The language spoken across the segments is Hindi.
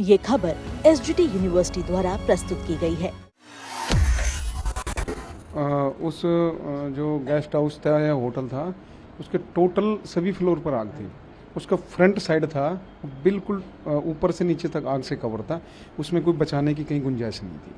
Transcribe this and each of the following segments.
ये खबर एसजीटी यूनिवर्सिटी द्वारा प्रस्तुत की गई है। जो गेस्ट हाउस था या होटल था, उसके टोटल सभी फ्लोर पर आग थी। उसका फ्रंट साइड था बिल्कुल ऊपर से नीचे तक आग से कवर था। उसमें कोई बचाने की कहीं गुंजाइश नहीं थी।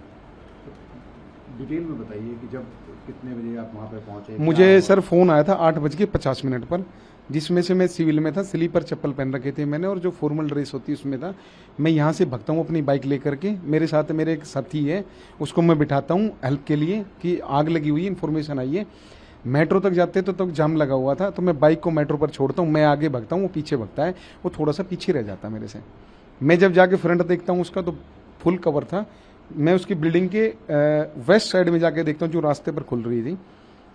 डिटेल में बताइए कि जब कितने बजे आप वहाँ पे पहुँचे? मुझे सर फ़ोन आया था 8:50 पर, जिसमें से मैं सिविल में था, स्लीपर चप्पल पहन रखे थे मैंने, और जो फॉर्मल ड्रेस होती है उसमें था। मैं यहाँ से भगता हूँ अपनी बाइक लेकर के, मेरे साथ मेरे एक साथी है, उसको मैं बिठाता हूँ हेल्प के लिए कि आग लगी हुई है, इन्फॉर्मेशन आई है। मेट्रो तक जाते तो जाम लगा हुआ था, तो मैं बाइक को मेट्रो पर छोड़ता हूँ, मैं आगे भगता हूँ, वो पीछे भगता है, वो थोड़ा सा पीछे रह जाता है मेरे से। मैं जब जाके फ्रंट देखता हूँ उसका, तो फुल कवर था। मैं उसकी बिल्डिंग के वेस्ट साइड में जाके देखता हूँ, जो रास्ते पर खुल रही थी।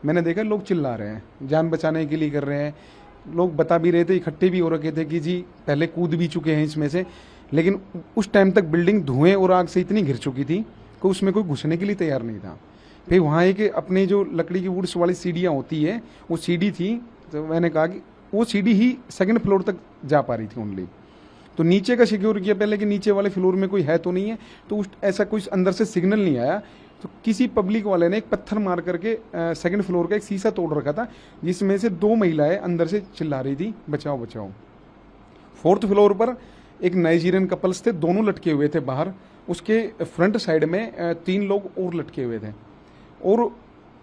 मैंने देखा लोग चिल्ला रहे हैं, जान बचाने के लिए कर रहे हैं। लोग बता भी रहे थे, इकट्ठे भी हो रखे थे कि जी पहले कूद भी चुके हैं इसमें से। लेकिन उस टाइम तक बिल्डिंग धुएं और आग से इतनी घिर चुकी थी कि उसमें कोई घुसने के लिए तैयार नहीं था। फिर वहाँ एक अपने जो लकड़ी की वुड्स वाली सीढ़ियाँ होती है, वो सीढ़ी थी, तो मैंने कहा कि वो सीढ़ी ही सेकंड फ्लोर तक जा पा रही थी ओनली। तो नीचे का सिक्योर किया पहले कि नीचे वाले फ्लोर में कोई है तो नहीं है, तो उस ऐसा कुछ अंदर से सिग्नल नहीं आया। तो किसी पब्लिक वाले ने एक पत्थर मार करके सेकंड फ्लोर का एक शीशा तोड़ रखा था, जिसमें से 2 महिलाएं अंदर से चिल्ला रही थी बचाओ बचाओ। 4th फ्लोर पर एक नाइजीरियन कपल्स थे, दोनों लटके हुए थे बाहर। उसके फ्रंट साइड में 3 लोग और लटके हुए थे, और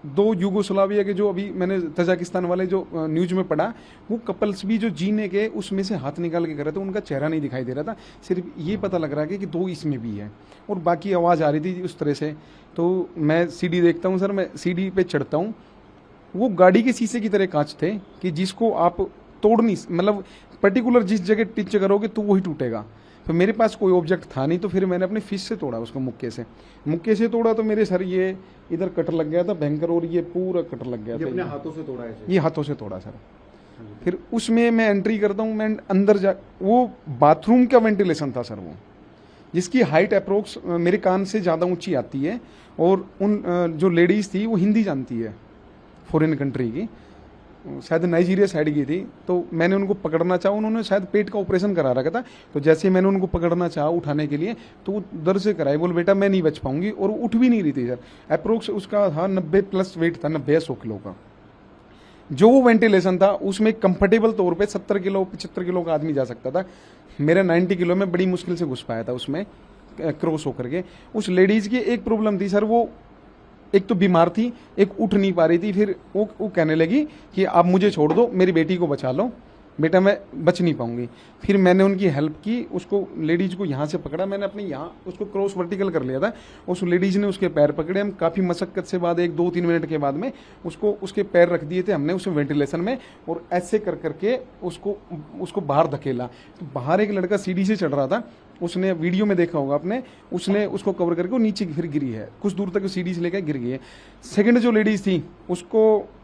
2 यूगोस्लाविया के, जो अभी मैंने तजाकिस्तान वाले जो न्यूज में पढ़ा, वो कपल्स भी जो जीने के उसमें से हाथ निकाल के कर रहे थे, उनका चेहरा नहीं दिखाई दे रहा था, सिर्फ ये पता लग रहा है कि 2 इसमें भी है, और बाकी आवाज़ आ रही थी उस तरह से। तो मैं सीढ़ी देखता हूँ सर, मैं सीढ़ी पे चढ़ता हूँ, वो गाड़ी के शीशे की तरह कांच थे कि जिसको आप तोड़ नहीं, मतलब पर्टिकुलर जिस जगह टिच करोगे तो वही टूटेगा। तो मेरे पास कोई ऑब्जेक्ट था नहीं, तो फिर मैंने अपने फिश से तोड़ा उसको, मुक्के से तोड़ा। तो मेरे सर ये इधर कटर लग गया था भयंकर, और ये पूरा कटर लग गया था। अपने हाथों से तोड़ा है? ये हाथों से तोड़ा सर। फिर उसमें मैं एंट्री करता हूँ, मैं अंदर जा, वो बाथरूम का वेंटिलेशन था सर, वो जिसकी हाइट अप्रोक्स मेरे कान से ज़्यादा ऊंची आती है। और उन जो लेडीज़ थी वो हिंदी जानती है, फॉरेन कंट्री की, शायद नाइजीरिया साइड की थी। तो मैंने उनको पकड़ना चाहा, उन्होंने शायद पेट का ऑपरेशन करा रखा था। तो जैसे मैंने उनको पकड़ना चाहा उठाने के लिए, तो वो दर्द से कराई, बोल बेटा मैं नहीं बच पाऊंगी, और उठ भी नहीं रही थी सर। अप्रोक्स उसका था 90+ वेट था, 90 या 100 किलो का। जो वो वेंटिलेशन था उसमें कंफर्टेबल तौर पे 70 किलो 75 किलो का आदमी जा सकता था। मेरा 90 किलो में बड़ी मुश्किल से घुस पाया था उसमें, क्रॉस होकर के। उस लेडीज की एक प्रॉब्लम थी सर, वो एक तो बीमार थी, एक उठ नहीं पा रही थी। फिर वो कहने लगी कि आप मुझे छोड़ दो, मेरी बेटी को बचा लो, बेटा मैं बच नहीं पाऊंगी। फिर मैंने उनकी हेल्प की, उसको लेडीज को यहाँ से पकड़ा, मैंने अपने यहाँ उसको क्रॉस वर्टिकल कर लिया था। उस लेडीज ने उसके पैर पकड़े, हम काफ़ी मशक्कत से बाद 1-2-3 मिनट के बाद में उसको उसके पैर रख दिए थे हमने उस वेंटिलेशन में, और ऐसे कर करके उसको बाहर धकेला। तो बाहर एक लड़का सीढ़ी से चढ़ रहा था, उसने वीडियो में देखा होगा आपने, उसने उसको कवर करके वो नीचे फिर गिरी है, कुछ दूर तक सीढ़ी से लेकर गिर गई है। सेकंड जो लेडीज थी उसको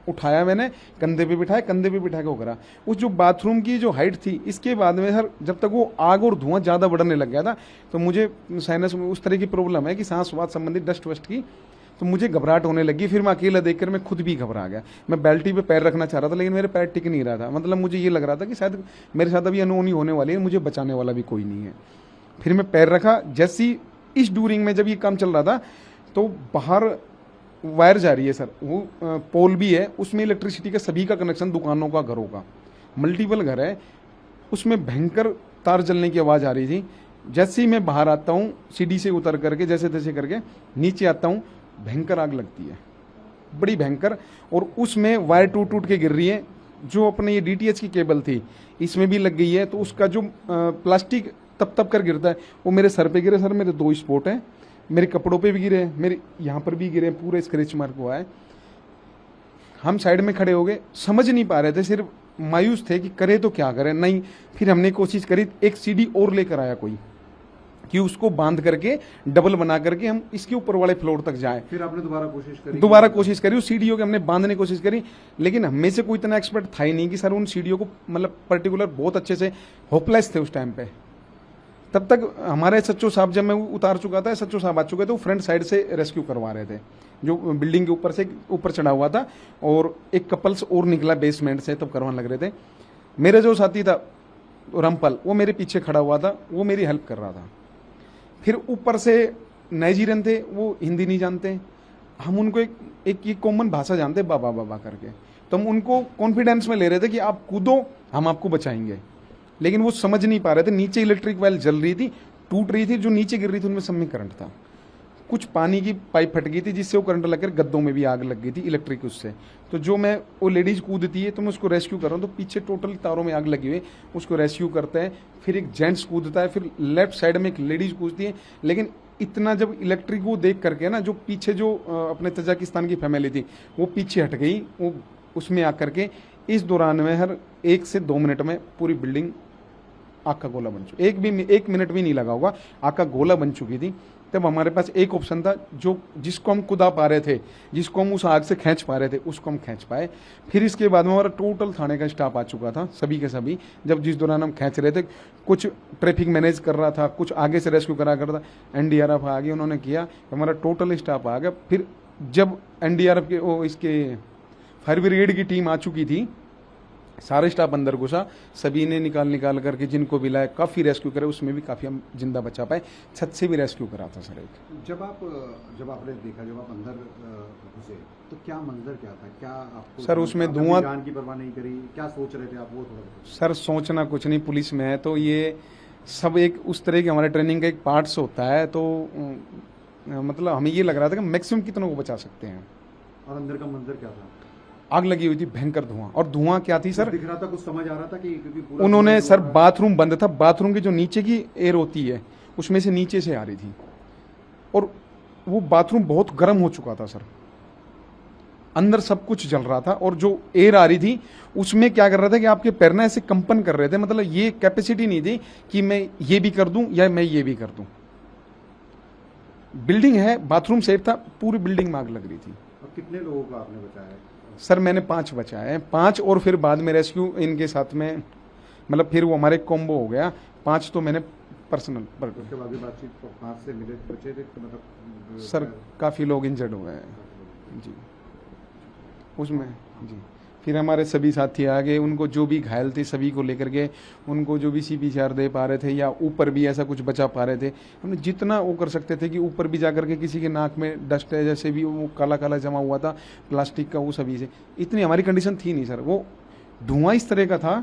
उठाया मैंने, कंधे पे बिठाया, कंधे पे बिठा के वो करा। उस जो बाथरूम की जो हाइट थी, इसके बाद में सर जब तक वो आग और धुआं ज़्यादा बढ़ने लग गया था, तो मुझे साइनस में उस तरह की प्रॉब्लम है कि सांस वास संबंधित डस्ट वस्ट की, तो मुझे घबराहट होने लगी। फिर मैं अकेला देखकर मैं खुद भी घबरा गया। मैं बेल्टी पे पैर रखना चाह रहा था, लेकिन मेरे पैर टिक नहीं रहा था। मतलब मुझे ये लग रहा था कि शायद मेरे साथ अभी अनहोनी होने वाली है, मुझे बचाने वाला भी कोई नहीं है। फिर मैं पैर रखा, जैसी इस डूरिंग में जब ये काम चल रहा था, तो बाहर वायर जा रही है सर, वो पोल भी है, उसमें इलेक्ट्रिसिटी का सभी का कनेक्शन, दुकानों का, घरों का, मल्टीपल घर है, उसमें भयंकर तार जलने की आवाज़ आ रही थी। जैसे ही मैं बाहर आता हूँ, सीढ़ी से उतर करके जैसे तैसे करके नीचे आता हूँ, भयंकर आग लगती है, बड़ी भयंकर। और उसमें वायर टूट के गिर रही है। जो अपने ये DTH की केबल थी इसमें भी लग गई है, तो उसका जो प्लास्टिक तप कर गिरता है, वो मेरे सर पे गिरे सर। मेरे 2 स्पॉट हैं, मेरे कपड़ों पे भी गिरे, मेरे यहाँ पर भी गिरे, पूरे स्क्रैच मार्क हुआ है। हम साइड में खड़े हो गए, समझ नहीं पा रहे थे, सिर्फ मायूस थे कि करे तो क्या करें। नहीं, फिर हमने कोशिश करी, एक सीढ़ी और लेकर आया कोई, कि उसको बांध करके डबल बना करके हम इसके ऊपर वाले फ्लोर तक जाएं। फिर आपने दोबारा कोशिश करी, उस सीढ़ियों के हमने बांधने की कोशिश करी, लेकिन हमें से कोई इतना एक्सपर्ट था ही नहीं कि सर उन सीढ़ियों को, मतलब पर्टिकुलर बहुत अच्छे से होपलेस थे उस टाइम पे। तब तक हमारे SHO साहब, जब मैं उतार चुका था, SHO साहब आ चुके थे, वो फ्रंट साइड से रेस्क्यू करवा रहे थे, जो बिल्डिंग के ऊपर से ऊपर चढ़ा हुआ था, और एक कपल्स और निकला बेसमेंट से, तब करवाने लग रहे थे। मेरे जो साथी था रामपाल, वो मेरे पीछे खड़ा हुआ था, वो मेरी हेल्प कर रहा था। फिर ऊपर से नाइजीरियन थे, वो हिंदी नहीं जानते, हम उनको एक कॉमन भाषा जानते बाबा बाबा करके, तो हम उनको कॉन्फिडेंस में ले रहे थे कि आप कूदो हम आपको बचाएंगे, लेकिन वो समझ नहीं पा रहे थे। नीचे इलेक्ट्रिक वायर जल रही थी, टूट रही थी, जो नीचे गिर रही थी उनमें सब में करंट था। कुछ पानी की पाइप फट गई थी जिससे वो करंट लगकर गद्दों में भी आग लग गई थी इलेक्ट्रिक उससे। तो जो मैं वो लेडीज कूदती है तो मैं उसको रेस्क्यू कर रहा हूँ, तो पीछे टोटल तारों में आग लगी हुई, उसको रेस्क्यू करते हैं। फिर एक जेंट्स कूदता है, फिर लेफ्ट साइड में एक लेडीज कूदती है। लेकिन इतना जब इलेक्ट्रिक वो देख करके ना, जो पीछे जो अपने तजाकिस्तान की फैमिली थी वो पीछे हट गई, वो उसमें आकर के इस दौरान में हर 1 से 2 मिनट में पूरी बिल्डिंग आग का गोला बन चुकी, एक मिनट भी नहीं लगा होगा, आग का गोला बन चुकी थी। तब हमारे पास एक ऑप्शन था, जो जिसको हम कुदा पा रहे थे, जिसको हम उस आग से खींच पा रहे थे, उसको हम खींच पाए। फिर इसके बाद में हमारा टोटल थाने का स्टाफ आ चुका था, सभी के सभी। जब जिस दौरान हम खींच रहे थे, कुछ ट्रैफिक मैनेज कर रहा था, कुछ आगे से रेस्क्यू करा कर था, एनडीआरएफ आ गई, उन्होंने किया, हमारा टोटल स्टाफ आ गया। फिर जब एनडीआरएफ के इसके फायर ब्रिगेड की टीम आ चुकी थी, सारे स्टाफ अंदर घुसा, सभी ने निकाल करके जिनको भी लाया, काफ़ी रेस्क्यू करे, उसमें भी काफ़ी हम जिंदा बचा पाए। छत से भी रेस्क्यू करा था सर एक। जब आपने देखा, जब आप अंदर घुसे, तो क्या मंजर क्या था? क्या आपको सर उसमें धुआं, जान की परवाह नहीं करी, क्या सोच रहे थे आप, वो थोड़ा? सर सोचना कुछ नहीं, पुलिस में है तो ये सब एक उस तरह की हमारे ट्रेनिंग का एक पार्ट्स होता है। तो मतलब हमें ये लग रहा था कि मैक्सिमम कितनों को बचा सकते हैं। और अंदर का मंजर क्या था? आग लगी हुई थी, भयंकर धुआं। और धुआं क्या थी सर, दिख रहा था, कुछ समझ आ रहा था कि क्योंकि पूरा उन्होंने सर बाथरूम बंद था, बाथरूम की जो नीचे की एयर होती है उसमें से नीचे से आ रही थी, और वो बाथरूम बहुत गर्म हो चुका था सर, अंदर सब कुछ जल रहा था। और जो एयर आ रही थी उसमें क्या कर रहा था कि आपके पैर ना ऐसे कंपन कर रहे थे, मतलब ये कैपेसिटी नहीं थी कि मैं ये भी कर दूं या मैं ये भी कर दूं। बिल्डिंग है, बाथरूम सेफ था, पूरी बिल्डिंग में आग लग रही थी। और कितने लोगों को आपने बचाया? सर मैंने 5 बचाए हैं, 5, और फिर बाद में रेस्क्यू इनके साथ में, मतलब फिर वो हमारे कॉम्बो हो गया। 5 तो मैंने पर्सनल पर। उसके बाद भी बातचीत 5 से मिले बचे थे, तो मतलब सर काफ़ी लोग इंजर्ड हुए हैं जी उसमें जी। फिर हमारे सभी साथी आ गए, उनको जो भी घायल थे सभी को लेकर के, उनको जो भी CPR दे पा रहे थे या ऊपर भी ऐसा कुछ बचा पा रहे थे, हमने जितना वो कर सकते थे कि ऊपर भी जाकर के किसी के नाक में डस्ट है, जैसे भी वो काला काला जमा हुआ था प्लास्टिक का, वो सभी से। इतनी हमारी कंडीशन थी नहीं सर, वो धुआं इस तरह का था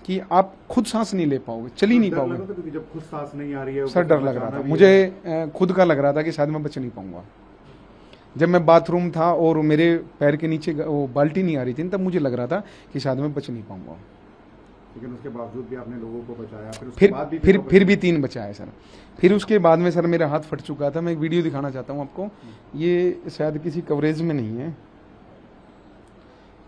कि आप खुद सांस नहीं ले पाओगे, चल ही नहीं पाओगे। जब खुद सांस नहीं आ रही है सर डर लग रहा था मुझे, खुद का लग रहा था कि शायद मैं बच नहीं पाऊंगा। जब मैं बाथरूम था और मेरे पैर के नीचे वो बाल्टी नहीं आ रही थी, तब मुझे लग रहा था कि शायद मैं बच नहीं पाऊंगा। लेकिन उसके बावजूद भी आपने लोगों को बचाया। फिर भी 3 बचाए सर। फिर उसके बाद में सर मेरा हाथ फट चुका था। मैं एक वीडियो दिखाना चाहता हूँ आपको, ये शायद किसी कवरेज में नहीं है,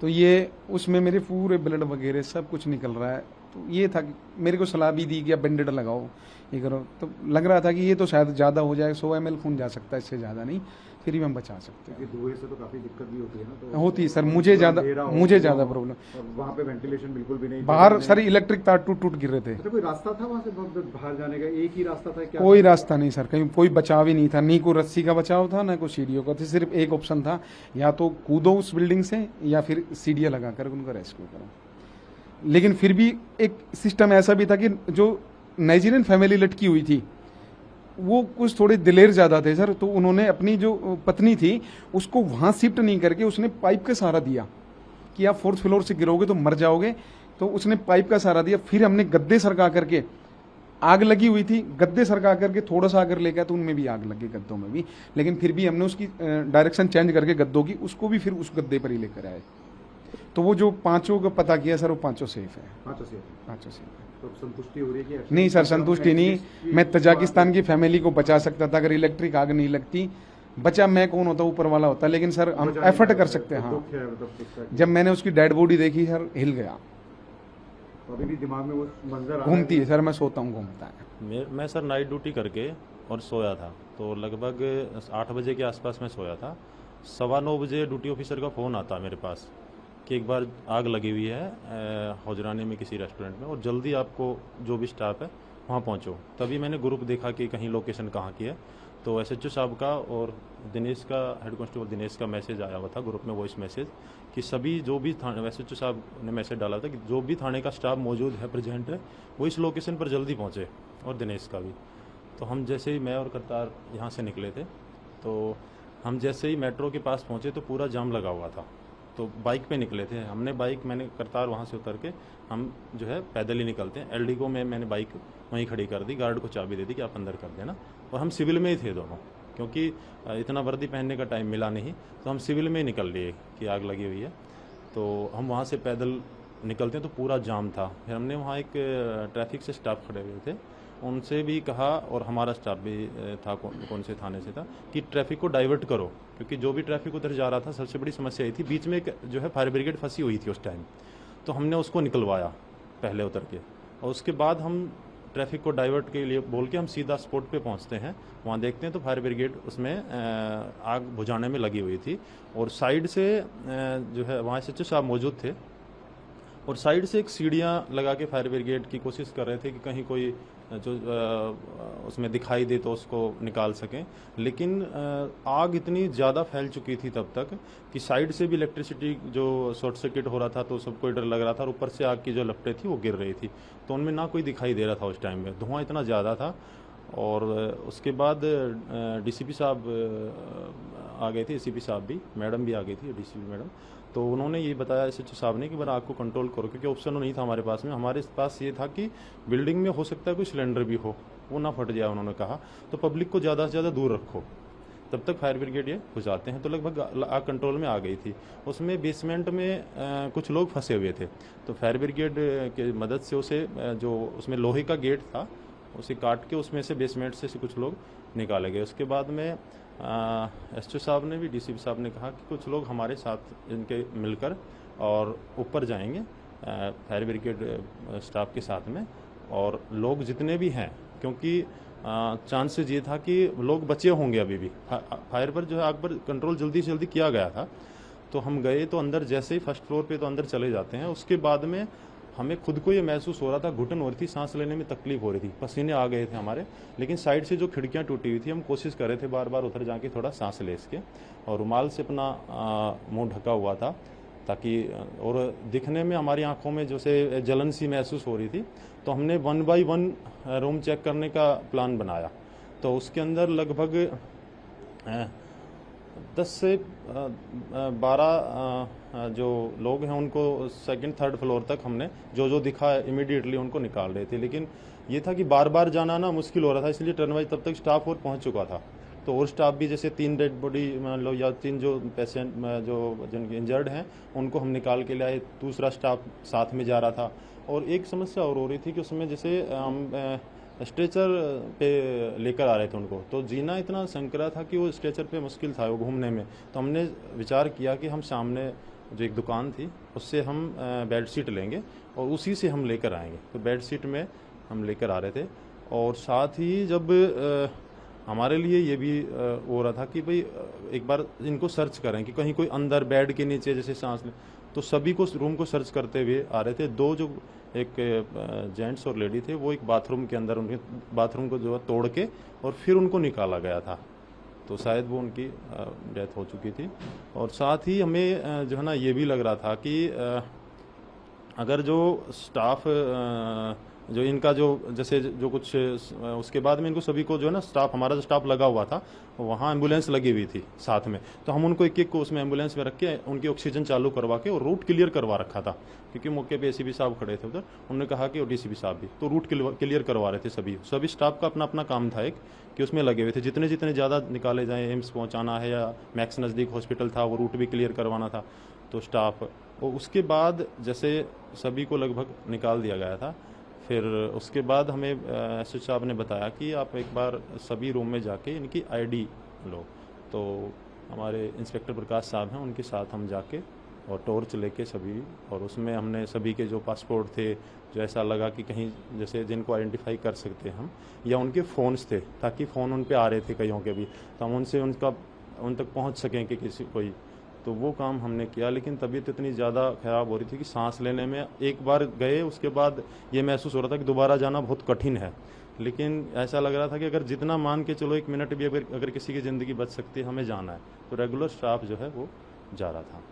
तो ये उसमें मेरे पूरे ब्लड वगैरह सब कुछ निकल रहा है। तो ये था कि मेरे को सलाह भी दी कि आप बैंडेड लगाओ, ये करो, तो लग रहा था कि ये तो शायद ज़्यादा हो जाए, 100 ml खून जा सकता है, इससे ज़्यादा नहीं, फिर भी हम बचा सकते हैं। धुएं से तो काफी दिक्कत भी होती है ना? तो होती है सर, मुझे ज़्यादा प्रॉब्लम। वहाँ पे वेंटिलेशन बिल्कुल भी नहीं, बाहर सर इलेक्ट्रिक तार टूट गिर रहे थे। अच्छा, कोई रास्ता था वहाँ से बाहर जाने का? एक ही रास्ता था क्या? कोई रास्ता नहीं सर, कहीं कोई बचाव ही नहीं था, नहीं कोई रस्सी का बचाव था, ना कोई सीढ़ियों का था। सिर्फ एक ऑप्शन था, या तो कूदो उस बिल्डिंग से या फिर सीढ़ियाँ लगाकर उनका रेस्क्यू करो। लेकिन फिर भी एक सिस्टम ऐसा भी था कि जो नाइजीरियन फैमिली लटकी हुई थी वो कुछ थोड़े दिलेर ज़्यादा थे सर, तो उन्होंने अपनी जो पत्नी थी उसको वहाँ शिफ्ट नहीं करके उसने पाइप का सहारा दिया कि आप 4th फ्लोर से गिरोगे तो मर जाओगे, तो उसने पाइप का सहारा दिया। फिर हमने गद्दे सरका करके, आग लगी हुई थी, गद्दे सरका करके थोड़ा सा अगर ले गया तो उनमें भी आग लगी, गद्दों में भी, लेकिन फिर भी हमने उसकी डायरेक्शन चेंज करके गद्दों की, उसको भी फिर उस गद्दे पर ही लेकर आए। तो वो जो 5 का पता किया सर, वो 5 सेफ है। 5 सेफ है। तो संतुष्टि हो रही है कि नहीं सर, संतुष्टि नहीं। मैं तजाकिस्तान की फैमिली को बचा सकता था अगर इलेक्ट्रिक आग नहीं लगती। बचा मैं कौन होता, ऊपर वाला होता, लेकिन सर हम एफर्ट कर सकते हैं। हाँ, जब मैंने उसकी डेड बॉडी देखी सर, हिल गया। अभी भी दिमाग में वो मंजर घूमती है सर, मैं सोता हूँ घूमता है। मैं सर नाइट ड्यूटी करके और सोया था, तो लगभग 8 बजे के आसपास मैं सोया था। 9:15 बजे ड्यूटी ऑफिसर का फ़ोन आता मेरे पास कि एक बार आग लगी हुई है हौजरानी में किसी रेस्टोरेंट में, और जल्दी आपको जो भी स्टाफ है वहाँ पहुँचो। तभी मैंने ग्रुप देखा कि कहीं लोकेशन कहाँ की है, तो SHO साहब का और दिनेश का, हेड कांस्टेबल दिनेश का मैसेज आया हुआ था ग्रुप में, वॉइस मैसेज, कि सभी जो भी थाने, SHO साहब ने मैसेज डाला था कि जो भी थाने का स्टाफ मौजूद है, प्रेजेंट है, वो इस लोकेशन पर जल्दी पहुँचे, और दिनेश का भी। तो हम जैसे ही मैं और करतार यहाँ से निकले थे, तो हम जैसे ही मेट्रो के पास पहुँचे तो पूरा जाम लगा हुआ था। तो बाइक पे निकले थे हमने, मैंने करतार वहाँ से उतर के हम जो है पैदल ही निकलते हैं। एल्डिगो में मैंने बाइक वहीं खड़ी कर दी, गार्ड को चाबी दे दी कि आप अंदर कर देना, और हम सिविल में ही थे दोनों, क्योंकि इतना वर्दी पहनने का टाइम मिला नहीं, तो हम सिविल में ही निकल लिए कि आग लगी हुई है। तो हम वहाँ से पैदल निकलते हैं तो पूरा जाम था। फिर हमने वहाँ एक ट्रैफिक से स्टाफ खड़े हुए थे, उनसे भी कहा, और हमारा स्टाफ भी था, कौन से थाने से था, कि ट्रैफिक को डाइवर्ट करो, क्योंकि जो भी ट्रैफिक उधर जा रहा था सबसे बड़ी समस्या यही थी, बीच में एक जो है फायर ब्रिगेड फंसी हुई थी उस टाइम, तो हमने उसको निकलवाया पहले उतर के, और उसके बाद हम ट्रैफिक को डाइवर्ट के लिए बोल के हम सीधा स्पॉट पे पहुंचते हैं। वहाँ देखते हैं तो फायर ब्रिगेड उसमें आग बुझाने में लगी हुई थी, और साइड से जो है वहाँ एसएचओ साहब मौजूद थे, और साइड से एक सीढ़ियाँ लगा के फायर ब्रिगेड की कोशिश कर रहे थे कि कहीं कोई जो उसमें दिखाई दे तो उसको निकाल सकें। लेकिन आग इतनी ज़्यादा फैल चुकी थी तब तक कि साइड से भी इलेक्ट्रिसिटी जो शॉर्ट सर्किट हो रहा था, तो सबको डर लग रहा था, और ऊपर से आग की जो लपटें थी वो गिर रही थी, तो उनमें ना कोई दिखाई दे रहा था उस टाइम में, धुआं इतना ज़्यादा था। और उसके बाद डीसीपी साहब आ गए थे, एसीपी साहब भी, मैडम भी आ गई थी, डीसीपी मैडम, तो उन्होंने ये बताया एसएचओ साहब ने कि बस आग को कंट्रोल करो, क्योंकि ऑप्शन नहीं था हमारे पास में। हमारे पास ये था कि बिल्डिंग में हो सकता है कोई सिलेंडर भी हो, वो ना फट जाए, उन्होंने कहा, तो पब्लिक को ज़्यादा से ज़्यादा दूर रखो, तब तक फायर ब्रिगेड ये बुझाते हैं। तो लगभग आग कंट्रोल में आ गई थी। उसमें बेसमेंट में कुछ लोग फंसे हुए थे, तो फायर ब्रिगेड की मदद से उसे जो उसमें लोहे का गेट था उसे काट के उसमें से बेसमेंट से कुछ लोग निकाले गए। उसके बाद में एसएचओ साहब ने भी, डीसीपी साहब ने कहा कि कुछ लोग हमारे साथ इनके मिलकर और ऊपर जाएंगे फायर ब्रिगेड स्टाफ के साथ में, और लोग जितने भी हैं, क्योंकि चांसेस ये था कि लोग बचे होंगे अभी भी, फायर पर जो है आग पर कंट्रोल जल्दी से जल्दी किया गया था। तो हम गए तो अंदर, जैसे ही फर्स्ट फ्लोर पे तो अंदर चले जाते हैं, उसके बाद में हमें खुद को ये महसूस हो रहा था, घुटन हो रही थी, सांस लेने में तकलीफ हो रही थी, पसीने आ गए थे हमारे, लेकिन साइड से जो खिड़कियां टूटी हुई थी, हम कोशिश कर रहे थे बार बार उधर जाके थोड़ा सांस ले इसके, और रुमाल से अपना मुंह ढका हुआ था ताकि, और दिखने में हमारी आंखों में जैसे जलन सी महसूस हो रही थी। तो हमने 1 बाय 1 रूम चेक करने का प्लान बनाया, तो उसके अंदर लगभग 10 से 12 जो लोग हैं उनको सेकंड थर्ड फ्लोर तक हमने जो दिखा इमीडिएटली उनको निकाल रहे थे। लेकिन ये था कि बार बार जाना ना मुश्किल हो रहा था, इसलिए टर्न वाइज तब तक स्टाफ और पहुंच चुका था, तो और स्टाफ भी, जैसे 3 डेड बॉडी मान लो, या 3 जो पेशेंट जो जिनके इंजर्ड हैं उनको हम निकाल के लाए, दूसरा स्टाफ साथ में जा रहा था। और एक समस्या और हो रही थी कि उसमें जैसे हम स्ट्रेचर पे लेकर आ रहे थे उनको, तो जीना इतना संकरा था कि वो स्ट्रेचर पे मुश्किल था वो घूमने में। तो हमने विचार किया कि हम सामने जो एक दुकान थी उससे हम बेड शीट लेंगे और उसी से हम लेकर आएंगे। तो बेड शीट में हम लेकर आ रहे थे, और साथ ही जब हमारे लिए ये भी हो रहा था कि भाई एक बार इनको सर्च करें कि कहीं कोई अंदर बेड के नीचे जैसे सांस ले, तो सभी को रूम को सर्च करते हुए आ रहे थे। 2 जो एक जेंट्स और लेडी थे, वो एक बाथरूम के अंदर, उनके बाथरूम को जो है तोड़ के और फिर उनको निकाला गया था, तो शायद वो उनकी डेथ हो चुकी थी। और साथ ही हमें जो है ना ये भी लग रहा था कि अगर जो स्टाफ जो इनका जो जैसे जो कुछ उसके बाद में इनको सभी को जो है ना स्टाफ, हमारा जो स्टाफ लगा हुआ था वहाँ एम्बुलेंस लगी हुई थी साथ में, तो हम उनको एक एक को उसमें एम्बुलेंस में रख के उनकी ऑक्सीजन चालू करवा के और रूट क्लियर करवा रखा था, क्योंकि मौके पे एसीपी साहब खड़े थे उधर, उन्होंने कहा कि डीसीपी साहब भी, तो रूट क्लियर करवा रहे थे सभी स्टाफ का अपना अपना काम था एक कि उसमें लगे हुए थे, जितने ज़्यादा निकाले जाएँ, एम्स पहुँचाना है या मैक्स नज़दीक हॉस्पिटल था वो रूट भी क्लियर करवाना था, तो स्टाफ। और उसके बाद जैसे सभी को लगभग निकाल दिया गया था, फिर उसके बाद हमें एसएचओ साहब ने बताया कि आप एक बार सभी रूम में जाके इनकी आईडी लो, तो हमारे इंस्पेक्टर प्रकाश साहब हैं, उनके साथ हम जाके और टॉर्च लेके सभी, और उसमें हमने सभी के जो पासपोर्ट थे, जो ऐसा लगा कि कहीं जैसे जिनको आइडेंटिफाई कर सकते हम, या उनके फ़ोन्स थे, ताकि फ़ोन उन पे आ रहे थे कईयों के भी, तो हम उनसे उन तक पहुंच सकें कि किसी कोई, तो वो काम हमने किया। लेकिन तबीयत इतनी ज़्यादा ख़राब हो रही थी कि सांस लेने में, एक बार गए उसके बाद ये महसूस हो रहा था कि दोबारा जाना बहुत कठिन है, लेकिन ऐसा लग रहा था कि अगर जितना मान के चलो 1 मिनट भी अगर किसी की ज़िंदगी बच सकती है, हमें जाना है, तो रेगुलर स्टाफ जो है वो जा रहा था।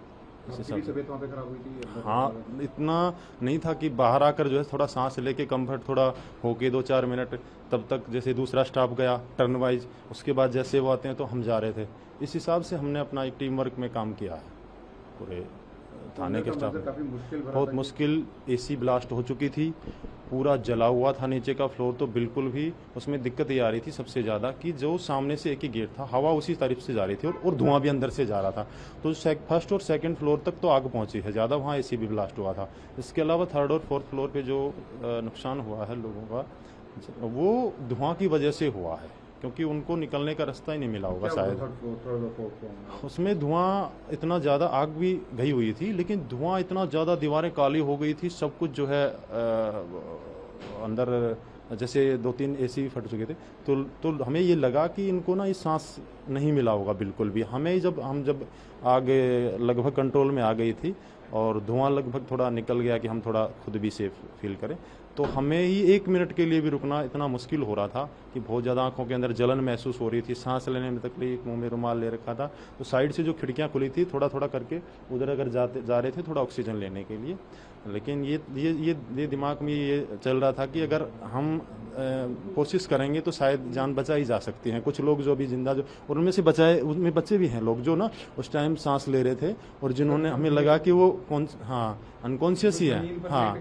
इस आपकी हिसाब भी से। तबीयत वहाँ पे खराब हुई थी अंदर? हाँ, इतना नहीं था कि बाहर आकर जो है थोड़ा सांस लेके कंफर्ट थोड़ा होके 2-4 मिनट, तब तक जैसे दूसरा स्टाफ गया टर्न वाइज, उसके बाद जैसे वो आते हैं तो हम जा रहे थे। इस हिसाब से हमने अपना एक टीम वर्क में काम किया है पूरे थाने के स्टाफ काफी मुश्किल भरा बहुत था। मुश्किल। एसी ब्लास्ट हो चुकी थी, पूरा जला हुआ था नीचे का फ्लोर, तो बिल्कुल भी उसमें दिक्कत ये आ रही थी सबसे ज़्यादा कि जो सामने से एक ही गेट था, हवा उसी तरफ से जा रही थी और धुआं भी अंदर से जा रहा था। तो फर्स्ट और सेकंड फ्लोर तक तो आग पहुंची है ज़्यादा, वहाँ एसी भी ब्लास्ट हुआ था। इसके अलावा थर्ड और फोर्थ फ्लोर पे जो नुकसान हुआ है लोगों का, वो धुआं की वजह से हुआ है, क्योंकि उनको निकलने का रास्ता ही नहीं मिला होगा शायद। उसमें धुआं इतना ज़्यादा, आग भी गई हुई थी लेकिन धुआं इतना ज़्यादा, दीवारें काली हो गई थी, सब कुछ जो है अंदर जैसे 2-3 एसी फट चुके थे। तो हमें ये लगा कि इनको ना ये सांस नहीं मिला होगा बिल्कुल भी। हमें जब आग लगभग कंट्रोल में आ गई थी और धुआं लगभग थोड़ा निकल गया कि हम थोड़ा खुद भी सेफ फील करें, तो हमें ही 1 मिनट के लिए भी रुकना इतना मुश्किल हो रहा था कि बहुत ज़्यादा आंखों के अंदर जलन महसूस हो रही थी, सांस लेने में तकलीफ, मुंह में रुमाल ले रखा था। तो साइड से जो खिड़कियां खुली थी, थोड़ा थोड़ा करके उधर अगर जा रहे थे थोड़ा ऑक्सीजन लेने के लिए। लेकिन ये दिमाग में ये चल रहा था कि अगर हम कोशिश करेंगे तो शायद जान बचा ही जा सकती है। कुछ लोग जो अभी जिंदा, जो और उनमें से बचाए, उनमें बच्चे भी हैं लोग जो ना उस टाइम सांस ले रहे थे और जिन्होंने, हमें लगा कि वो अनकॉन्शियस ही है, हाँ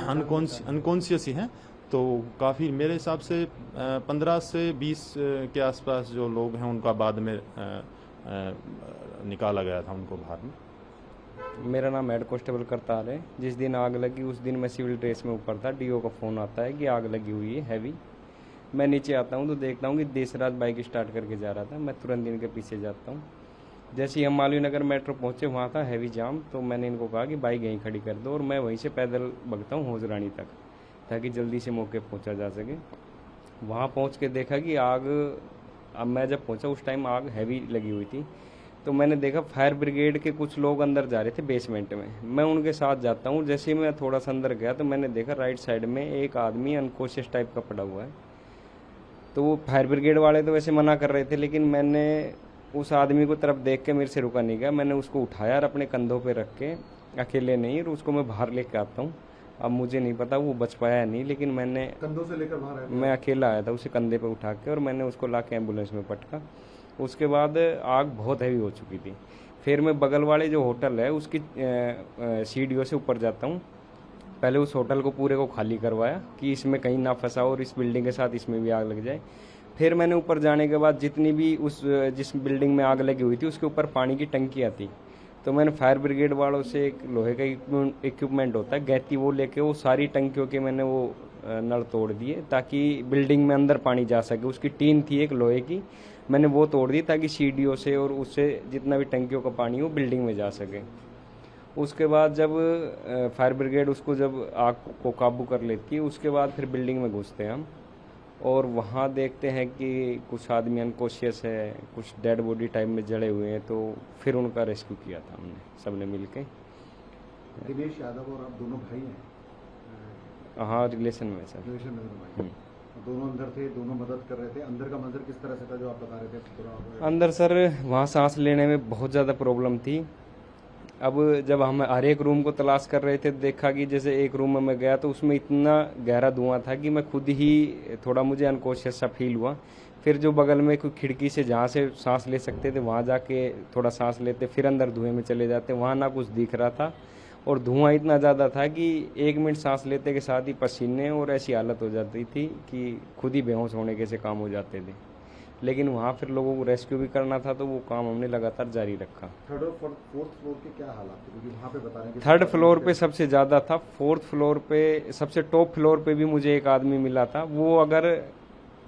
अनकॉन्शियस ही हैं। तो काफ़ी मेरे हिसाब से 15 से 20 के आसपास जो लोग हैं उनका बाद में निकाला गया था उनको बाहर में। मेरा नाम हेड कांस्टेबल करतार है। जिस दिन आग लगी उस दिन मैं सिविल ड्रेस में ऊपर था। डीओ का फ़ोन आता है कि आग लगी हुई है हैवी। मैं नीचे आता हूँ तो देखता हूँ कि देशराज बाइक स्टार्ट करके जा रहा था। मैं तुरंत इनके पीछे जाता हूँ। जैसे ही हम मालवीय नगर मेट्रो पहुँचे वहाँ था हैवी जाम, तो मैंने इनको कहा कि बाइक यहीं खड़ी कर दो और मैं वहीं से पैदल भगता हूँ हौजरानी तक, ताकि जल्दी से मौके पहुँचा जा सके। वहाँ पहुँच के देखा कि आग, अब मैं जब पहुँचा उस टाइम आग हैवी लगी हुई थी। तो मैंने देखा फायर ब्रिगेड के कुछ लोग अंदर जा रहे थे बेसमेंट में। मैं उनके साथ जाता हूँ। जैसे ही मैं थोड़ा सा अंदर गया तो मैंने देखा राइट साइड में एक आदमी अनकॉन्शियस टाइप का पड़ा हुआ है। तो वो फायर ब्रिगेड वाले तो वैसे मना कर रहे थे, लेकिन मैंने उस आदमी को तरफ देख के मेरे से रुका नहीं गया। मैंने उसको उठाया और अपने कंधों पे रख के, अकेले नहीं, और उसको मैं बाहर लेके आता हूँ। अब मुझे नहीं पता वो बच पाया नहीं, लेकिन मैंने कंधों से लेकर बाहर आए? मैं अकेला आया था, उसे कंधे पे उठा के, और मैंने उसको ला के एम्बुलेंस में पटका। उसके बाद आग बहुत हैवी हो चुकी थी। फिर मैं बगल वाले जो होटल है उसकी सीढ़ियों से ऊपर जाता हूँ। पहले उस होटल को पूरे को खाली करवाया कि इसमें कहीं ना फंसा और इस बिल्डिंग के साथ इसमें भी आग लग जाए। फिर मैंने ऊपर जाने के बाद जितनी भी जिस बिल्डिंग में आग लगी हुई थी उसके ऊपर पानी की टंकियाँ थी, तो मैंने फायर ब्रिगेड वालों से एक लोहे का इक्विपमेंट होता है गैती, वो लेके वो सारी टंकियों के मैंने वो नल तोड़ दिए ताकि बिल्डिंग में अंदर पानी जा सके। उसकी टीन थी एक लोहे की, मैंने वो तोड़ दी ताकि सीढ़ियों से और उससे जितना भी टंकियों का पानी हो बिल्डिंग में जा सके। उसके बाद जब फायर ब्रिगेड उसको जब आग को काबू कर लेती है, उसके बाद फिर बिल्डिंग में घुसते हैं हम और वहाँ देखते हैं कि कुछ आदमी अनकॉन्शियस है, कुछ डेड बॉडी टाइप में जड़े हुए हैं। तो फिर उनका रेस्क्यू किया था हमने सबने मिल के। दिनेश यादव और आप दोनों भाई हैं? हाँ, रिलेशन में सर। रिलेशन में दोनों भाई, दोनों अंदर थे, दोनों मदद कर रहे थे। अंदर का मंजर किस तरह से था जो आप बता रहे थे थोड़ा? अंदर सर वहाँ सांस लेने में बहुत ज़्यादा प्रॉब्लम थी। अब जब हम हर एक रूम को तलाश कर रहे थे, देखा कि जैसे एक रूम में मैं गया तो उसमें इतना गहरा धुआं था कि मैं खुद ही थोड़ा मुझे अनकॉन्शियस सा फील हुआ। फिर जो बगल में कोई खिड़की से जहाँ से सांस ले सकते थे वहाँ जाके थोड़ा सांस लेते, फिर अंदर धुएं में चले जाते। वहाँ ना कुछ दिख रहा था और धुआं इतना ज़्यादा था कि 1 मिनट सांस लेते के साथ ही पसीने और ऐसी हालत हो जाती थी कि खुद ही बेहोश होने के से काम हो जाते थे। लेकिन वहाँ फिर लोगों को रेस्क्यू भी करना था तो वो काम हमने लगातार जारी रखा। थर्ड और फोर्थ फ्लोर के क्या हालात थे, क्योंकि वहाँ पे बता रहे हैं कि थर्ड फ्लोर पे सबसे ज़्यादा था। फोर्थ फ्लोर पे सबसे टॉप फ्लोर पे भी मुझे एक आदमी मिला था। वो अगर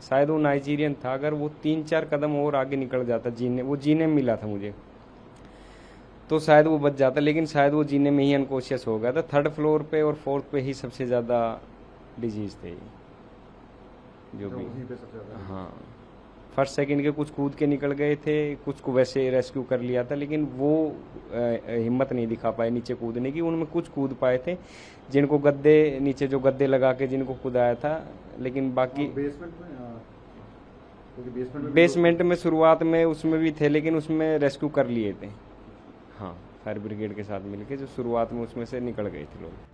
शायद वो नाइजीरियन था, अगर वो 3-4 कदम और आगे निकल जाता जीने, वो जीने में मिला था मुझे, तो शायद वो बच जाता, लेकिन शायद वो जीने में ही अनकॉन्शियस हो गया था। थर्ड फ्लोर पे और फोर्थ पे ही सबसे ज़्यादा डिजीज थे जो भी। हाँ, फर्स्ट सेकंड के कुछ कूद के निकल गए थे, कुछ को वैसे रेस्क्यू कर लिया था, लेकिन वो हिम्मत नहीं दिखा पाए नीचे कूदने की। उनमें कुछ कूद पाए थे जिनको गद्दे नीचे जो गद्दे लगा के जिनको कूदाया था, लेकिन बाकी बेसमेंट में शुरुआत में उसमें भी थे, लेकिन उसमें रेस्क्यू कर लिए थे। हाँ, फायर ब्रिगेड के साथ मिलके, जो शुरुआत में उसमें से निकल गए थे लोग।